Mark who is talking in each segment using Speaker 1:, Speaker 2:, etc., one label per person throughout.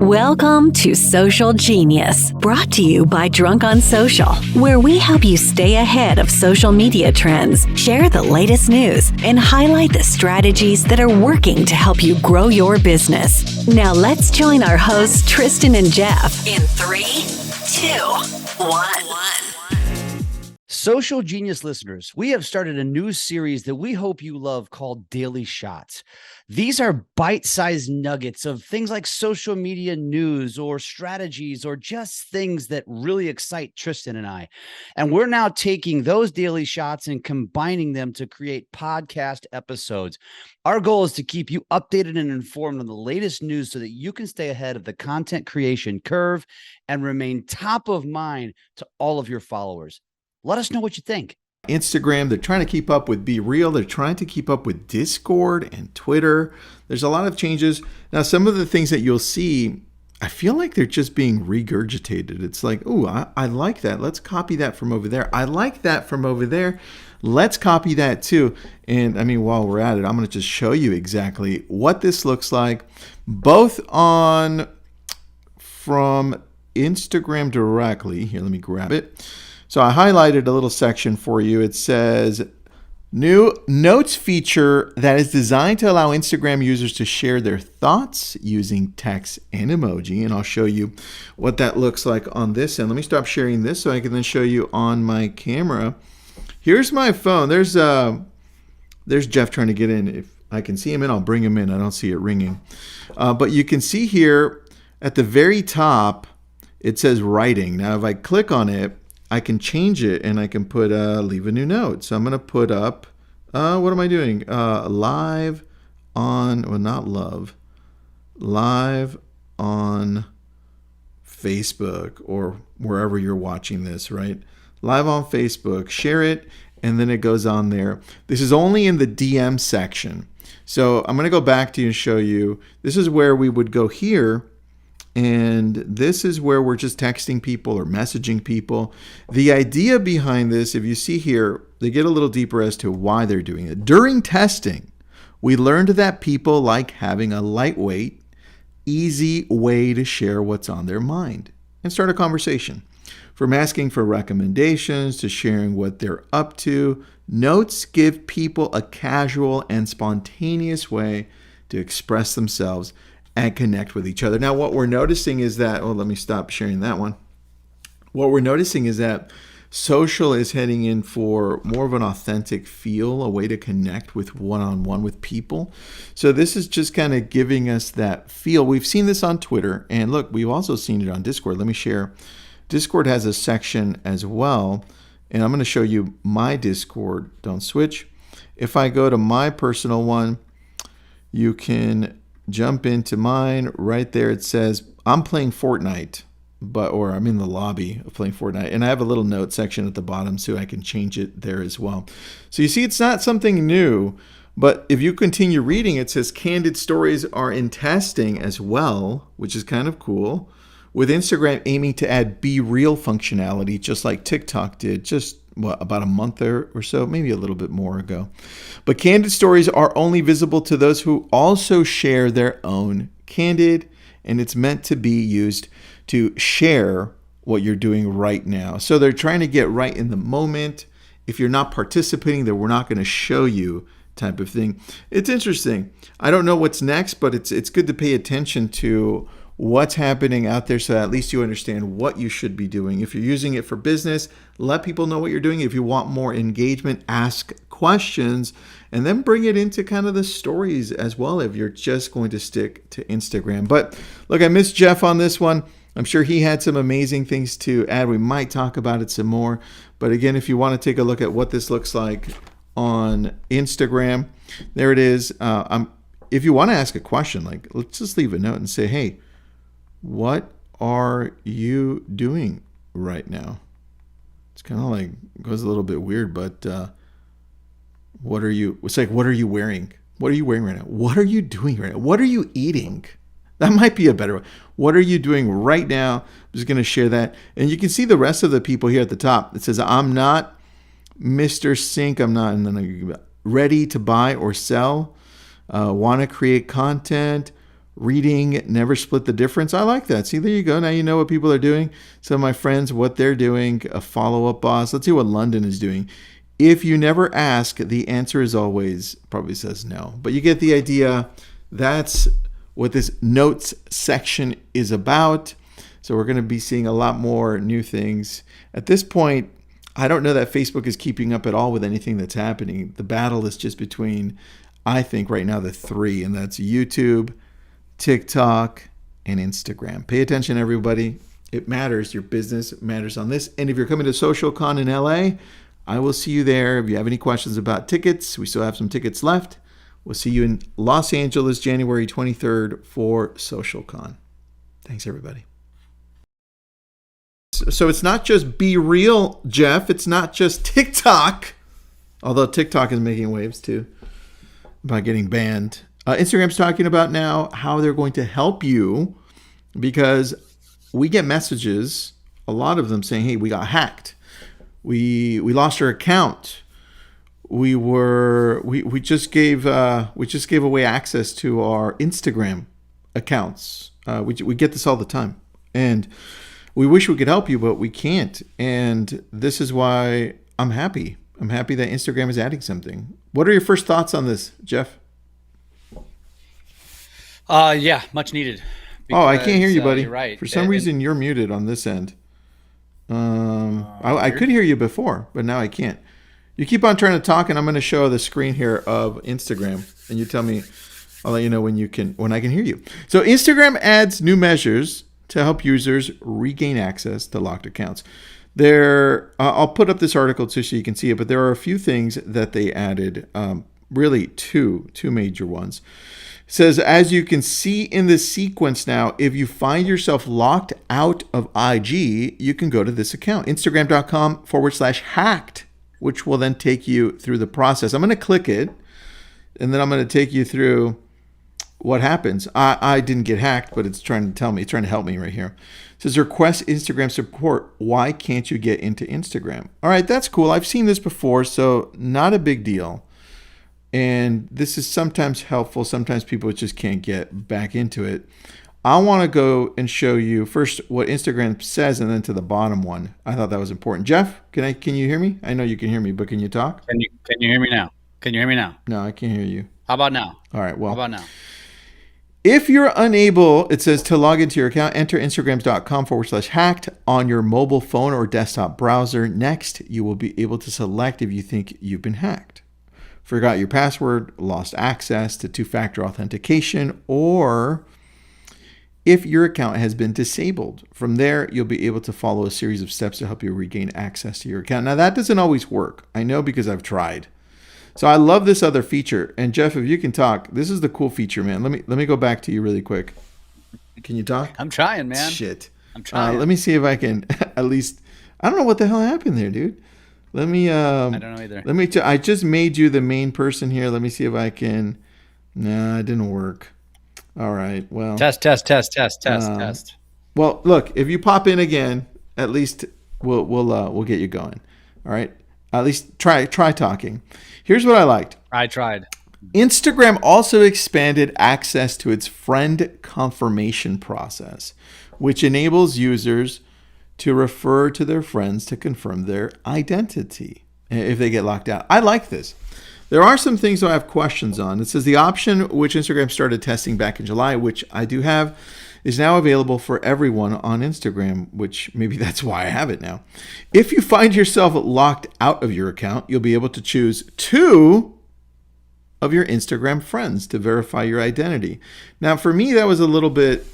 Speaker 1: Welcome to Social Genius, brought to you by Drunk on Social, where we help you stay ahead of social media trends, share the latest news, and highlight the strategies that are working to help you grow your business. Now let's join our hosts, Tristan and Jeff, in 3, 2, 1.
Speaker 2: Social Genius listeners, we have started a new series that we hope you love called Daily Shots. These are bite-sized nuggets of things like social media news or strategies or just things that really excite Tristan and I. And we're now taking those daily shots and combining them to create podcast episodes. Our goal is to keep you updated and informed on the latest news so that you can stay ahead of the content creation curve and remain top of mind to all of your followers. Let us know what you think.
Speaker 3: Instagram, they're trying to keep up with Be Real. They're trying to keep up with Discord and Twitter. There's a lot of changes. Now, some of the things that you'll see, I feel like they're just being regurgitated. It's like, oh, I like that. Let's copy that from over there. I like that from over there. Let's copy that too. And I mean, while we're at it, I'm going to just show you exactly what this looks like, both from Instagram directly. Here, let me grab it. So I highlighted a little section for you. It says, new notes feature that is designed to allow Instagram users to share their thoughts using text and emoji. And I'll show you what that looks like on this end. Let me stop sharing this so I can then show you on my camera. Here's my phone. There's Jeff trying to get in. If I can see him in, I'll bring him in. I don't see it ringing. But you can see here at the very top, it says writing. Now, if I click on it, I can change it and I can put leave a new note. So I'm going to put up, what am I doing? Live on, well, not love, live on Facebook or wherever you're watching this, right? Live on Facebook, share it, and then it goes on there. This is only in the DM section. So I'm going to go back to you and show you. This is where we would go here. And this is where we're just texting people or messaging people. The idea behind this, if you see here, they get a little deeper as to why they're doing it. During testing, we learned that people like having a lightweight, easy way to share what's on their mind and start a conversation. From asking for recommendations to sharing what they're up to, notes give people a casual and spontaneous way to express themselves and connect with each other. Now, what we're noticing is that, let me stop sharing that one. What we're noticing is that social is heading in for more of an authentic feel, a way to connect with one-on-one with people. So this is just kind of giving us that feel. We've seen this on Twitter, and look, we've also seen it on Discord. Let me share. Discord has a section as well, and I'm going to show you my Discord. Don't switch. If I go to my personal one, you can jump into mine. Right there it says I'm playing Fortnite, or I'm in the lobby of playing Fortnite, and I have a little note section at the bottom so I can change it there as well. So you see, it's not something new, but if you continue reading, it says Candid Stories are in testing as well, which is kind of cool, with Instagram aiming to add Be Real functionality, just like TikTok did just about a month or so, maybe a little bit more ago. But Candid Stories are only visible to those who also share their own Candid, and it's meant to be used to share what you're doing right now. So they're trying to get right in the moment. If you're not participating, then we're not going to show you type of thing. It's interesting. I don't know what's next, but it's good to pay attention to what's happening out there so at least you understand what you should be doing. If you're using it for business, let people know what you're doing. If you want more engagement, ask questions, and then bring it into kind of the stories as well if you're just going to stick to Instagram. But look, I missed Jeff on this one. I'm sure he had some amazing things to add. We might talk about it some more. But again, if you want to take a look at what this looks like on Instagram, there it is. If you want to ask a question, like, let's just leave a note and say, hey, what are you doing right now? It's kind of like, it goes a little bit weird, but it's like, what are you wearing? What are you wearing right now? What are you doing right now? What are you eating? That might be a better one. What are you doing right now? I'm just going to share that. And you can see the rest of the people here at the top. It says, I'm not Mr. Sink. I'm not, and then ready to buy or sell. Want to create content. reading, never split the difference. I like that. See, there you go. Now you know what people are doing. Some of my friends, what they're doing. A follow-up boss. Let's see what London is doing. If you never ask, the answer is always, probably says no. But you get the idea. That's what this notes section is about. So we're going to be seeing a lot more new things. At this point, I don't know that Facebook is keeping up at all with anything that's happening. The battle is just between, I think right now, the three, and that's YouTube, TikTok, and Instagram. Pay attention, everybody. It matters. Your business matters on this. And if you're coming to SocialCon in LA, I will see you there. If you have any questions about tickets, we still have some tickets left. We'll see you in Los Angeles, January 23rd for SocialCon. Thanks, everybody. So it's not just Be Real, Jeff. It's not just TikTok, although TikTok is making waves too by getting banned. Instagram's talking about now how they're going to help you, because we get messages, a lot of them saying, hey, we got hacked. We lost our account. We just gave away access to our Instagram accounts. We get this all the time, and we wish we could help you, but we can't. And this is why I'm happy. I'm happy that Instagram is adding something. What are your first thoughts on this, Jeff?
Speaker 2: Yeah, much needed.
Speaker 3: Because, I can't hear you, buddy.
Speaker 2: You're right.
Speaker 3: For some reason, you're muted on this end. I could hear you before, but now I can't. You keep on trying to talk, and I'm going to show the screen here of Instagram, and you tell me. I'll let you know when I can hear you. So Instagram adds new measures to help users regain access to locked accounts. I'll put up this article too so you can see it, but there are a few things that they added. Really, two major ones. It says, as you can see in the sequence now, if you find yourself locked out of IG, you can go to this account, Instagram.com/hacked, which will then take you through the process. I'm going to click it, and then I'm going to take you through what happens. I didn't get hacked, but it's trying to help me right here. It says, request Instagram support. Why can't you get into Instagram? All right, that's cool. I've seen this before, so not a big deal. And this is sometimes helpful. Sometimes people just can't get back into it. I want to go and show you first what Instagram says, and then to the bottom one. I thought that was important. Jeff, can you hear me? I know you can hear me, but can you talk?
Speaker 2: Can you hear me now? Can you hear me now?
Speaker 3: No, I can't hear you.
Speaker 2: How about now?
Speaker 3: All right, well.
Speaker 2: How about now?
Speaker 3: If you're unable, it says to log into your account, enter Instagrams.com/hacked on your mobile phone or desktop browser. Next, you will be able to select if you think you've been hacked, forgot your password, lost access to two-factor authentication, or if your account has been disabled. From there, you'll be able to follow a series of steps to help you regain access to your account. Now, that doesn't always work. I know because I've tried. So I love this other feature. And Jeff, if you can talk, this is the cool feature, man. Let me go back to you really quick. Can you talk?
Speaker 2: I'm trying, man.
Speaker 3: Shit.
Speaker 2: I'm trying.
Speaker 3: Let me see if I can at least. I don't know what the hell happened there, dude. Let me. I
Speaker 2: don't know either.
Speaker 3: I just made you the main person here. Let me see if I can. Nah, it didn't work. All right. Well.
Speaker 2: Test.
Speaker 3: Well, look. If you pop in again, at least we'll get you going. All right. At least try talking. Here's what I liked.
Speaker 2: I tried.
Speaker 3: Instagram also expanded access to its friend confirmation process, which enables users to refer to their friends to confirm their identity if they get locked out. I like this. There are some things I have questions on. It says the option which Instagram started testing back in July, which I do have, is now available for everyone on Instagram, which maybe that's why I have it now. If you find yourself locked out of your account, you'll be able to choose 2 of your Instagram friends to verify your identity. Now, for me, that was a little bit,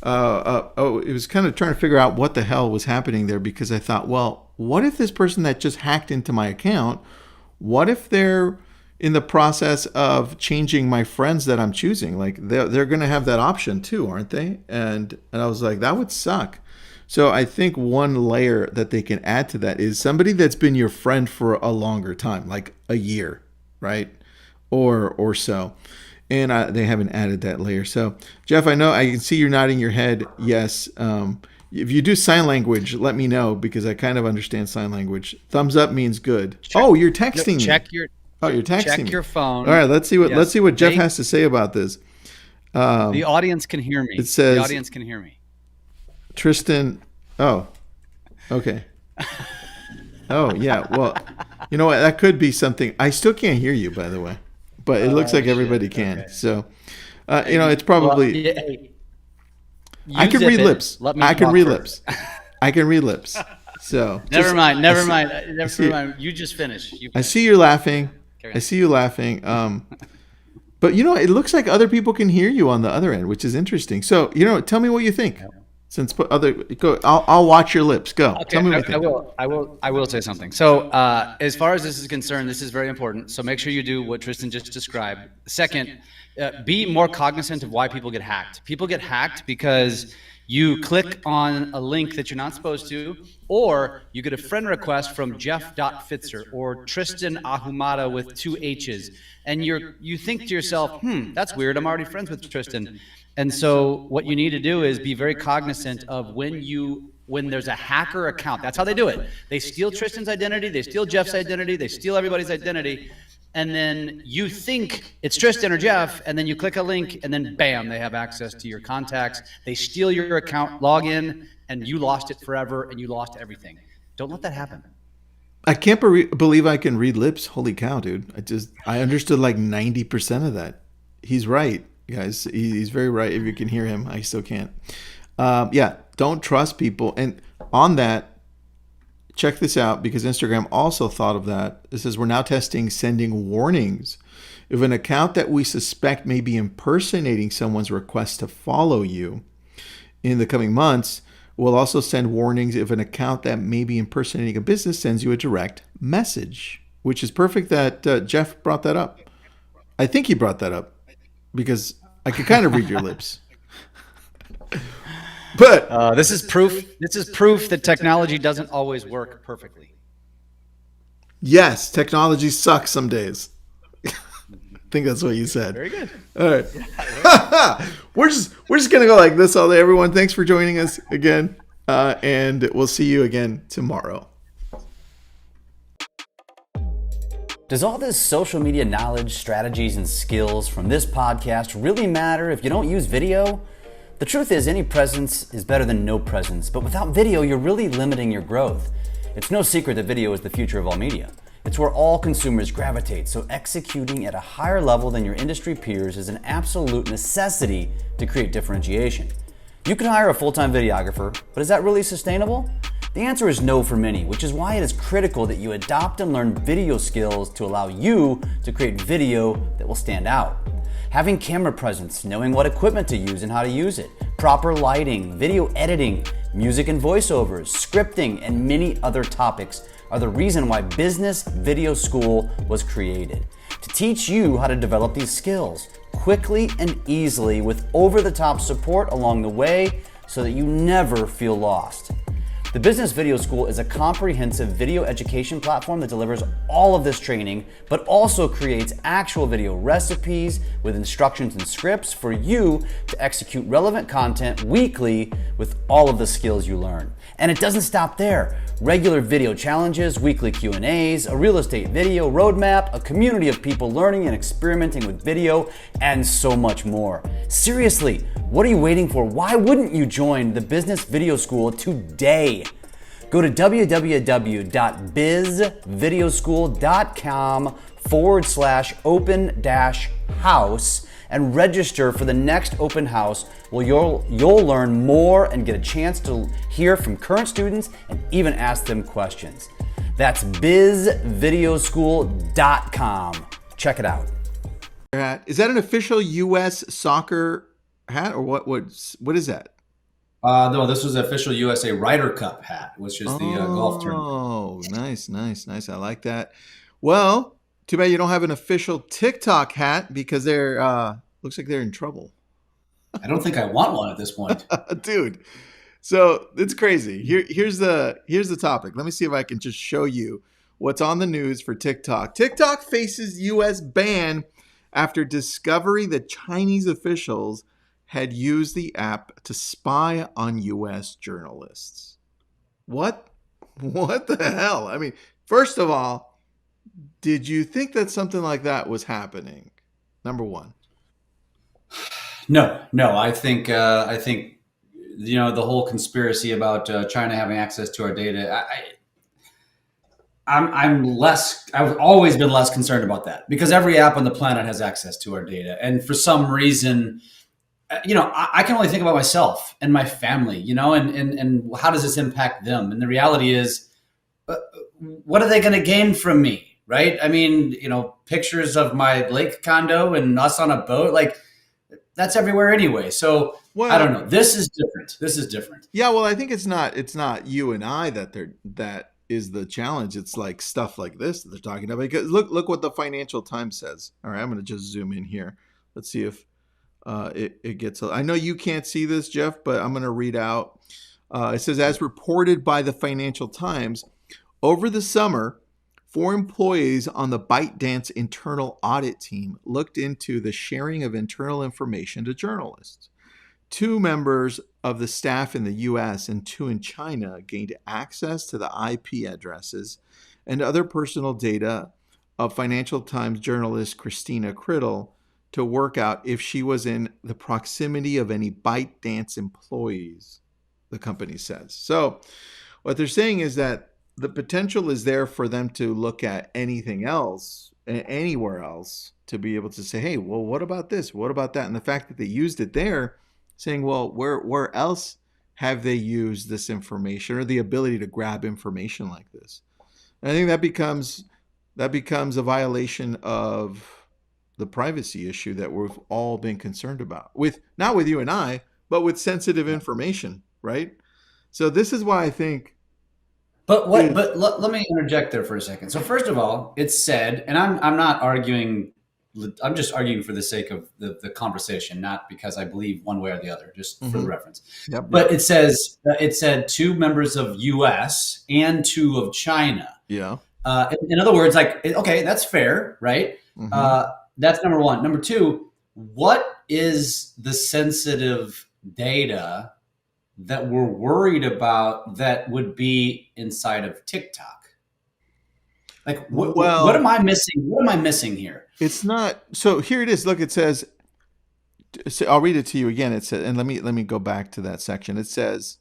Speaker 3: it was kind of trying to figure out what the hell was happening there, because I thought, well, what if this person that just hacked into my account, what if they're in the process of changing my friends that I'm choosing? Like they're going to have that option too, aren't they? And I was like, that would suck. So I think one layer that they can add to that is somebody that's been your friend for a longer time, like a year, right? Or so. And they haven't added that layer. So Jeff, I know I can see you're nodding your head. Yes. If you do sign language, let me know, because I kind of understand sign language. Thumbs up means good. You're texting me.
Speaker 2: Check your
Speaker 3: Oh, you're texting me.
Speaker 2: Check your phone.
Speaker 3: All right, let's see what Jeff has to say about this.
Speaker 2: The audience can hear me.
Speaker 3: It says,
Speaker 2: the audience can hear me.
Speaker 3: Tristan. Oh, okay. Oh, yeah. Well, you know what? That could be something. I still can't hear you, by the way, but it looks like everybody can. Okay. So, it's probably.
Speaker 2: Well, hey,
Speaker 3: I can read lips. I can read lips. I can read lips. So
Speaker 2: never mind. Never mind. You just finish.
Speaker 3: I see you're laughing. I see you laughing. But it looks like other people can hear you on the other end, which is interesting. So tell me what you think. Since I'll watch your lips. Go.
Speaker 2: Okay,
Speaker 3: tell me what you think.
Speaker 2: I will say something. So as far as this is concerned, this is very important. So make sure you do what Tristan just described. Second, be more cognizant of why people get hacked. People get hacked because you click on a link that you're not supposed to, or you get a friend request from Jeff.Pfitzer or Tristan Ahumada with 2 H's, and you think to yourself, that's weird. I'm already friends with Tristan. And so what you need to do is be very cognizant of when there's a hacker account. That's how they do it. They steal Tristan's identity, they steal Jeff's identity, they steal everybody's identity, and then you think it's Tristan or Jeff, and then you click a link, and then bam, they have access to your contacts. They steal your account, log in, and you lost it forever, and you lost everything. Don't let that happen.
Speaker 3: I can't believe I can read lips. Holy cow, dude. I understood like 90% of that. He's right, guys. He's very right. If you can hear him, I still can't. Don't trust people. And on that, check this out, because Instagram also thought of that. It says we're now testing sending warnings. If an account that we suspect may be impersonating someone's request to follow you in the coming months, we'll also send warnings if an account that may be impersonating a business sends you a direct message, which is perfect that Jeff brought that up. I think he brought that up because I could kind of read your lips. But
Speaker 2: this is proof. This is proof that technology doesn't always work perfectly.
Speaker 3: Yes, technology sucks some days. I think that's what you said.
Speaker 2: Very good.
Speaker 3: All right. Yeah, we're just gonna go like this all day, everyone. Thanks for joining us again, and we'll see you again tomorrow.
Speaker 4: Does all this social media knowledge, strategies, and skills from this podcast really matter if you don't use video? The truth is, any presence is better than no presence, but without video, you're really limiting your growth. It's no secret that video is the future of all media. It's where all consumers gravitate, so executing at a higher level than your industry peers is an absolute necessity to create differentiation. You can hire a full-time videographer, but is that really sustainable? The answer is no for many, which is why it is critical that you adopt and learn video skills to allow you to create video that will stand out. Having camera presence, knowing what equipment to use and how to use it, proper lighting, video editing, music and voiceovers, scripting, and many other topics are the reason why Business Video School was created. To teach you how to develop these skills quickly and easily with over-the-top support along the way so that you never feel lost. The Business Video School is a comprehensive video education platform that delivers all of this training, but also creates actual video recipes with instructions and scripts for you to execute relevant content weekly with all of the skills you learn. And it doesn't stop there. Regular video challenges, weekly Q&As, a real estate video roadmap, a community of people learning and experimenting with video, and so much more. Seriously, what are you waiting for? Why wouldn't you join the Business Video School today? Go to www.bizvideoschool.com/open-house and register for the next open house where you'll learn more and get a chance to hear from current students and even ask them questions. That's bizvideoschool.com. Check it out.
Speaker 3: Is that an official U.S. soccer hat, or what is that?
Speaker 5: No, this was the official USA Ryder Cup hat, which is the golf tournament.
Speaker 3: Oh, nice. I like that. Well, too bad you don't have an official TikTok hat, because they're looks like they're in trouble.
Speaker 5: I don't think I want one at this point.
Speaker 3: Dude. So it's crazy. Here's the topic. Let me see if I can just show you what's on the news for TikTok. TikTok faces U.S. ban after discovery that Chinese officials had used the app to spy on U.S. journalists. What the hell? I mean, first of all, did you think that something like that was happening? Number one.
Speaker 5: No. I think the whole conspiracy about China having access to our data. I've always been less concerned about that because every app on the planet has access to our data, and for some reason, I can only think about myself and my family, and how does this impact them? And the reality is, what are they going to gain from me? Right? I mean, pictures of my lake condo and us on a boat, like that's everywhere anyway. So I don't know. This is different.
Speaker 3: Yeah. Well, I think it's not you and I that is the challenge. It's like stuff like this that they're talking about. Because look what the Financial Times says. All right, I'm going to just zoom in here. Let's see if it gets. I know you can't see this, Jeff, but I'm going to read out. It says, as reported by the Financial Times, over the summer, 4 employees on the ByteDance internal audit team looked into the sharing of internal information to journalists. 2 members of the staff in the U.S. and 2 in China gained access to the IP addresses and other personal data of Financial Times journalist Christina Criddle to work out if she was in the proximity of any ByteDance employees, the company says. So what they're saying is that the potential is there for them to look at anything else, anywhere else, to be able to say, hey, well, what about this? What about that? And the fact that they used it there, saying, well, where else have they used this information or the ability to grab information like this? And I think that becomes a violation of the privacy issue that we've all been concerned about, not with you and I, but with sensitive information, right? So this is why I think.
Speaker 5: But let me interject there for a second. So first of all, it's said, and I'm not arguing. I'm just arguing for the sake of the conversation, not because I believe one way or the other, just for the reference.
Speaker 3: Yep.
Speaker 5: But it said 2 members of U.S. and 2 of China.
Speaker 3: Yeah.
Speaker 5: In other words, like, okay, that's fair, right? That's number one. Number two, what is the sensitive data that we're worried about that would be inside of TikTok? Like, what am I missing? What am I missing here?
Speaker 3: It's not. So here it is. Look, it says, so I'll read it to you again. It says, and let me go back to that section. It says,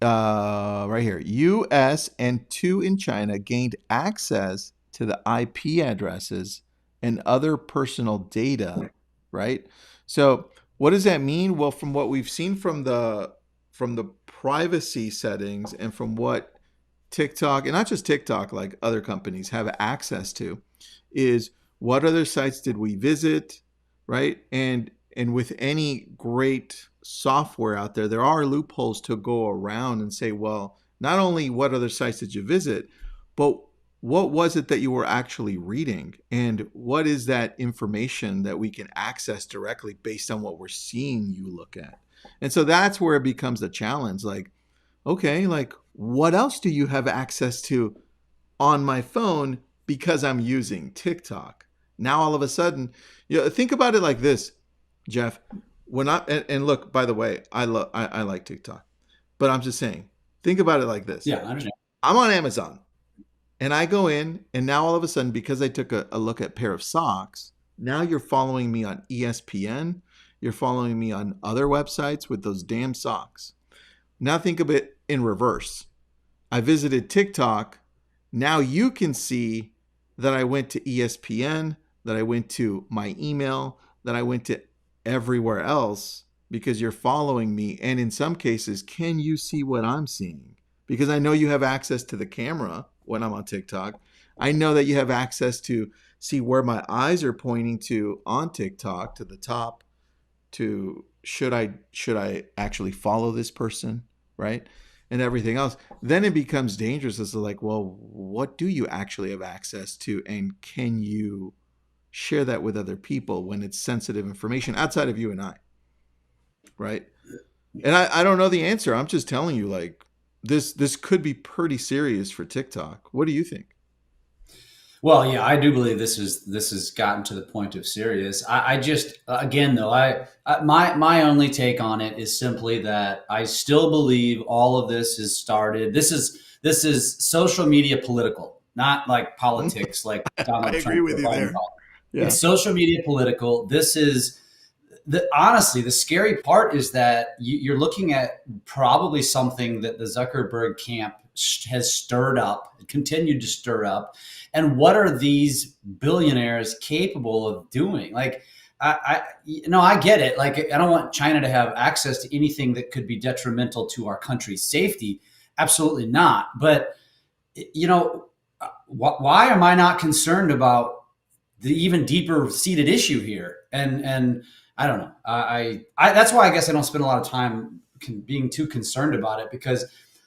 Speaker 3: right here, U.S. and 2 in China gained access to the IP addresses and other personal data, right? So what does that mean? Well, from what we've seen from the privacy settings and from what TikTok, and not just TikTok, like other companies have access to, is what other sites did we visit, right? And with any great software out there, there are loopholes to go around and say, well, not only what other sites did you visit, but what was it that you were actually reading? And what is that information that we can access directly based on what we're seeing you look at? And so that's where it becomes a challenge. Like, okay, like what else do you have access to on my phone because I'm using TikTok? Now, all of a sudden, think about it like this, Jeff. And look, by the way, I like TikTok, but I'm just saying, think about it like this.
Speaker 5: Yeah, I understand.
Speaker 3: I'm on Amazon and I go in, and now all of a sudden, because I took a look at a pair of socks, now you're following me on ESPN. You're following me on other websites with those damn socks. Now think of it in reverse. I visited TikTok. Now you can see that I went to ESPN, that I went to my email, that I went to everywhere else because you're following me. And in some cases, can you see what I'm seeing? Because I know you have access to the camera when I'm on TikTok. I know that you have access to see where my eyes are pointing to on TikTok, to the top, to should I actually follow this person, right? And everything else. Then it becomes dangerous as to like, well, what do you actually have access to? And can you share that with other people when it's sensitive information outside of you and I, right? And I don't know the answer. I'm just telling you, like, this could be pretty serious for TikTok. What do you think?
Speaker 5: Well, yeah, I do believe this has gotten to the point of serious. I just, again, though, my only take on it is simply that I still believe all of this is started. This is social media political, not like politics, like Donald Trump.
Speaker 3: I agree with you there.
Speaker 5: Yeah. It's social media political. This is honestly, the scary part is that you're looking at probably something that the Zuckerberg camp has stirred up, continued to stir up. And what are these billionaires capable of doing? Like, I get it. Like, I don't want China to have access to anything that could be detrimental to our country's safety. Absolutely not. But, why am I not concerned about the even deeper seated issue here? And I don't know. That's why I guess I don't spend a lot of time being too concerned about it, because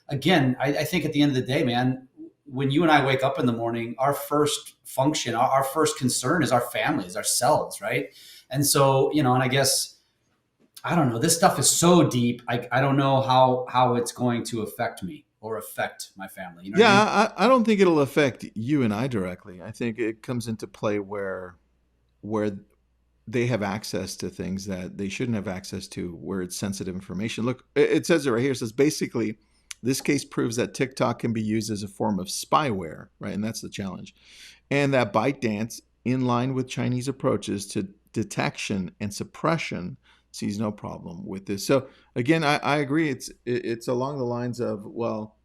Speaker 5: again, I think at the end of the day, man, when you and I wake up in the morning, our first function, our first concern is our families, ourselves, right? And so, and I guess, I don't know, this stuff is so deep. I don't know how it's going to affect me or affect my family. You know what I mean?
Speaker 3: I don't think it'll affect you and I directly. I think it comes into play where they have access to things that they shouldn't have access to, where it's sensitive information. Look, it says it right here. It says basically, this case proves that TikTok can be used as a form of spyware, right? And that's the challenge. And that ByteDance, in line with Chinese approaches to detection and suppression, sees no problem with this. So again, I agree. It's along the lines of, well,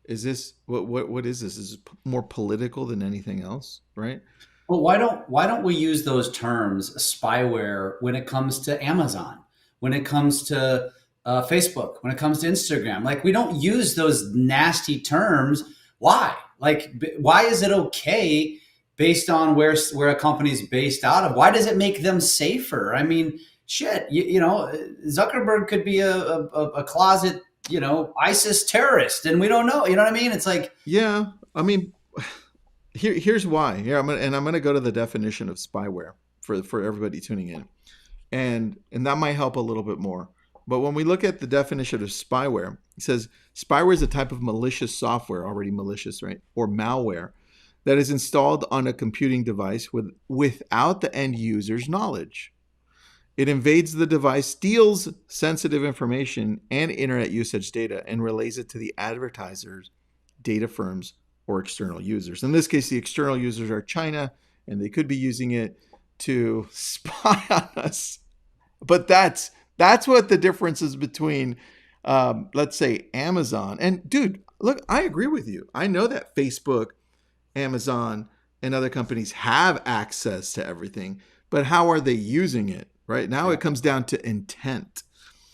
Speaker 3: is this what is this? Is it more political than anything else, right?
Speaker 5: Well, why don't we use those terms, spyware, when it comes to Amazon, when it comes to Facebook, when it comes to Instagram? Like, we don't use those nasty terms. Why? Like, why is it okay based on where a company's based out of? Why does it make them safer? I mean, shit, Zuckerberg could be a closet, ISIS terrorist, and we don't know. You know what I mean? It's like,
Speaker 3: yeah, I mean, here's why. Here, I'm gonna go to the definition of spyware for everybody tuning in, and that might help a little bit more. But when we look at the definition of spyware, it says spyware is a type of malicious software, already malicious, right, or malware, that is installed on a computing device without the end user's knowledge. It invades the device, steals sensitive information and internet usage data, and relays it to the advertisers, data firms, or external users. In this case, the external users are China, and they could be using it to spy on us. But that's what the difference is between, let's say, Amazon. And dude, look, I agree with you. I know that Facebook, Amazon, and other companies have access to everything, but how are they using it? Right now, it comes down to intent.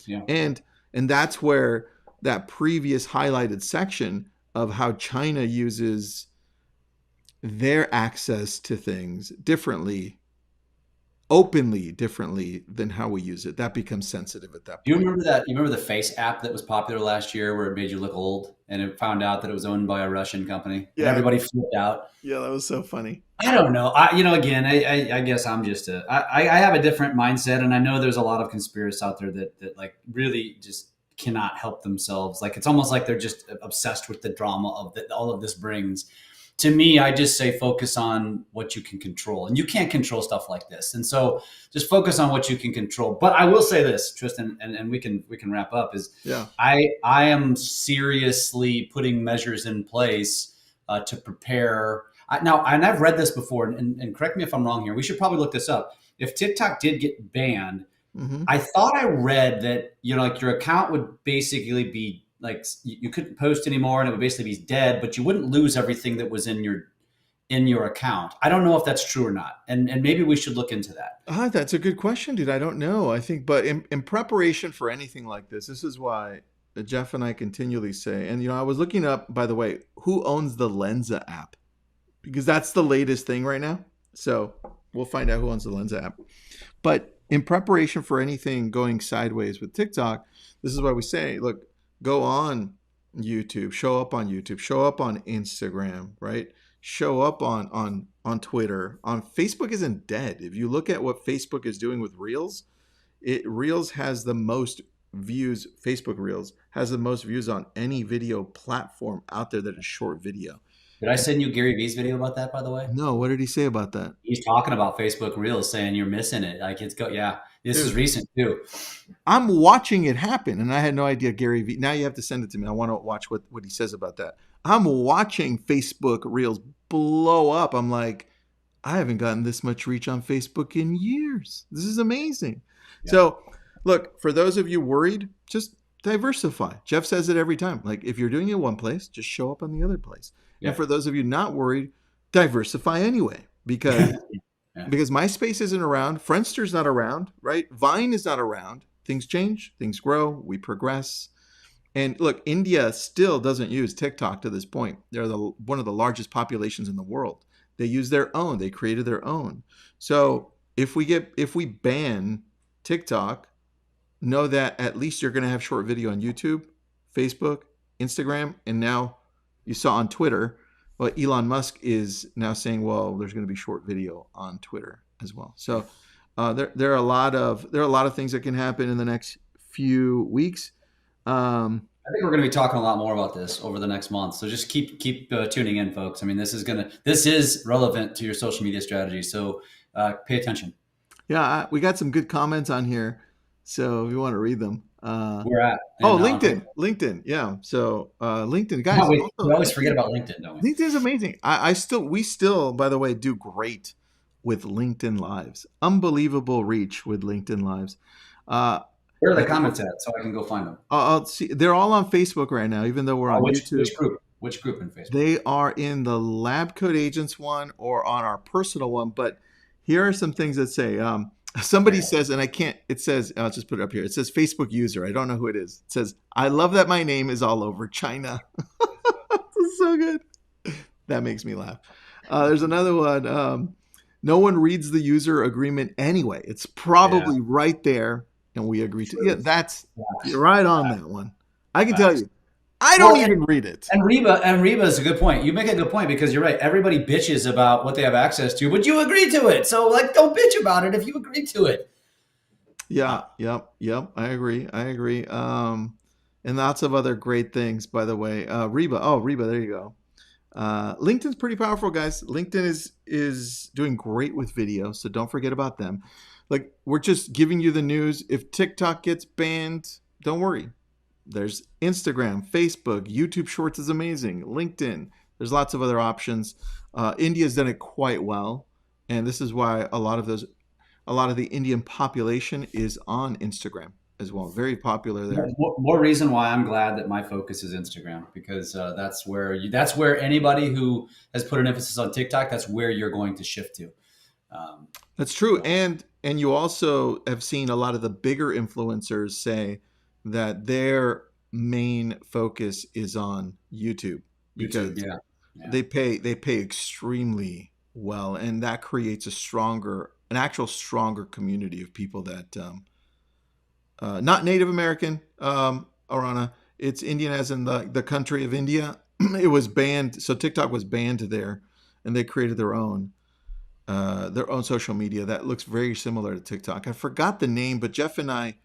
Speaker 5: Yeah.
Speaker 3: And that's where that previous highlighted section of how China uses their access to things differently, openly differently than how we use it, that becomes sensitive at that point.
Speaker 5: Do you remember that? You remember the Face app that was popular last year, where it made you look old, and it found out that it was owned by a Russian company?
Speaker 3: Yeah.
Speaker 5: And everybody flipped out.
Speaker 3: Yeah, that was so funny.
Speaker 5: I don't know. Again, I guess I'm just I have a different mindset, and I know there's a lot of conspiracists out there that like really just cannot help themselves. Like, it's almost like they're just obsessed with the drama of that all of this brings. To me, I just say focus on what you can control, and you can't control stuff like this. And so just focus on what you can control. But I will say this, Tristan, and we can wrap up, is I am seriously putting measures in place to prepare. Now, and I've read this before, and correct me if I'm wrong here. We should probably look this up. If TikTok did get banned, I thought I read that, like, your account would basically be like, you couldn't post anymore, and it would basically be dead, but you wouldn't lose everything that was in your account. I don't know if that's true or not. And maybe we should look into that.
Speaker 3: That's a good question, dude. I don't know. I think, but in preparation for anything like this is why Jeff and I continually say, and I was looking up, by the way, who owns the Lensa app, because that's the latest thing right now. So we'll find out who owns the Lensa app. But in preparation for anything going sideways with TikTok, this is why we say, look, go on YouTube, show up on YouTube, show up on Instagram, right? Show up on Twitter. On Facebook isn't dead. If you look at what Facebook is doing with Reels, Reels has the most views. Facebook Reels has the most views on any video platform out there that is short video.
Speaker 5: Did I send you Gary Vee's video about that, by the way?
Speaker 3: No, what did he say about that?
Speaker 5: He's talking about Facebook Reels, saying you're missing it. Like, this is recent too.
Speaker 3: I'm watching it happen, and I had no idea Gary Vee. Now you have to send it to me. I want to watch what he says about that. I'm watching Facebook Reels blow up. I'm like, I haven't gotten this much reach on Facebook in years. This is amazing. So look, for those of you worried, just diversify. Jeff says it every time. Like if you're doing it one place, just show up on the other place. Yeah. And for those of you not worried, diversify anyway, because because MySpace isn't around, Friendster's not around, right? Vine is not around. Things change, things grow, we progress. And look, India still doesn't use TikTok to this point. They're one of the largest populations in the world. They use their own. They created their own. So if we ban TikTok, know that at least you're going to have short video on YouTube, Facebook, Instagram, and now you saw on Twitter. Well, Elon Musk is now saying, well, there's going to be short video on Twitter as well. So there are a lot of things that can happen in the next few weeks.
Speaker 5: I think we're going to be talking a lot more about this over the next month. So just keep tuning in, folks. I mean, this is relevant to your social media strategy. So pay attention.
Speaker 3: Yeah, we got some good comments on here. So if you want to read them.
Speaker 5: We're at.
Speaker 3: LinkedIn. Yeah. So LinkedIn, guys.
Speaker 5: We always forget about LinkedIn, don't we?
Speaker 3: LinkedIn is amazing. We still, by the way, do great with LinkedIn Lives. Unbelievable reach with LinkedIn Lives.
Speaker 5: Where are the comments at so I can go find them?
Speaker 3: I'll see. They're all on Facebook right now, even though we're on YouTube.
Speaker 5: Which group in Facebook?
Speaker 3: They are in the Lab Code Agents one or on our personal one. But here are some things that say, somebody says, and it says, I'll just put it up here. It says Facebook user. I don't know who it is. It says, I love that my name is all over China. This is so good. That makes me laugh. There's another one. No one reads the user agreement anyway. It's probably right there. And we agree to. Yeah, you're right on that one. I can tell you, I don't even read it.
Speaker 5: And Reba is a good point. You make a good point because you're right. Everybody bitches about what they have access to, but you agree to it. So don't bitch about it if you agree to it.
Speaker 3: Yeah. Yep. I agree. And lots of other great things, by the way. Reba. Oh, Reba. There you go. LinkedIn's pretty powerful, guys. LinkedIn is doing great with video, so don't forget about them. Like, we're just giving you the news. If TikTok gets banned, don't worry. There's Instagram, Facebook, YouTube Shorts is amazing, LinkedIn. There's lots of other options. India's done it quite well, and this is why a lot of the Indian population is on Instagram as well. Very popular there.
Speaker 5: More reason why I'm glad that my focus is Instagram, because that's where anybody who has put an emphasis on TikTok, that's where you're going to shift to.
Speaker 3: That's true. And you also have seen a lot of the bigger influencers say that their main focus is on YouTube because they pay extremely well, and that creates an actual stronger community of people that not Native American, Arana. It's Indian as in the country of India. It was banned. So TikTok was banned there, and they created their own social media that looks very similar to TikTok. I forgot the name, but Jeff and I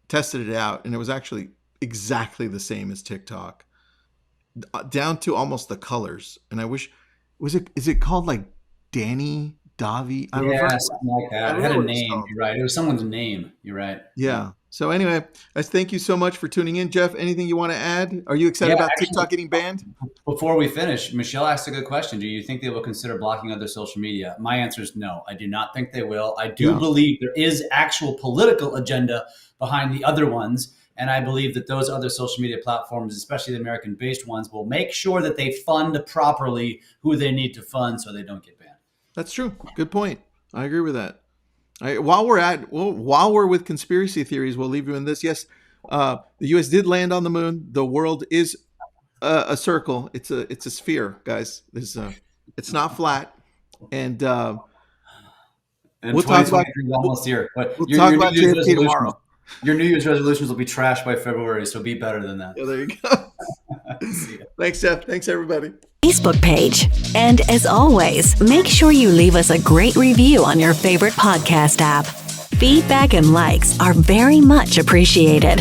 Speaker 3: tested it out, and it was actually exactly the same as TikTok, down to almost the colors. And I wish, is it called like Danny Davi?
Speaker 5: Something like that. It had a name. You're right. It was someone's name. You're right.
Speaker 3: Yeah. So anyway, guys, thank you so much for tuning in. Jeff, anything you want to add? Are you excited about TikTok getting banned?
Speaker 5: Before we finish, Michelle asked a good question. Do you think they will consider blocking other social media? My answer is no. I do not think they will. I do believe there is actual political agenda behind the other ones. And I believe that those other social media platforms, especially the American-based ones, will make sure that they fund properly who they need to fund so they don't get banned.
Speaker 3: That's true. Good point. I agree with that. While we're with conspiracy theories, we'll leave you in this. Yes, the U.S. did land on the moon. The world is a circle. It's a sphere, guys. It's not flat. And
Speaker 5: we'll talk about almost here. But
Speaker 3: we'll talk about JFK tomorrow.
Speaker 5: Your New Year's resolutions will be trashed by February, so be better than that.
Speaker 3: Yeah, there you go. Thanks, Jeff. Thanks, everybody.
Speaker 1: Facebook page. And as always, make sure you leave us a great review on your favorite podcast app. Feedback and likes are very much appreciated.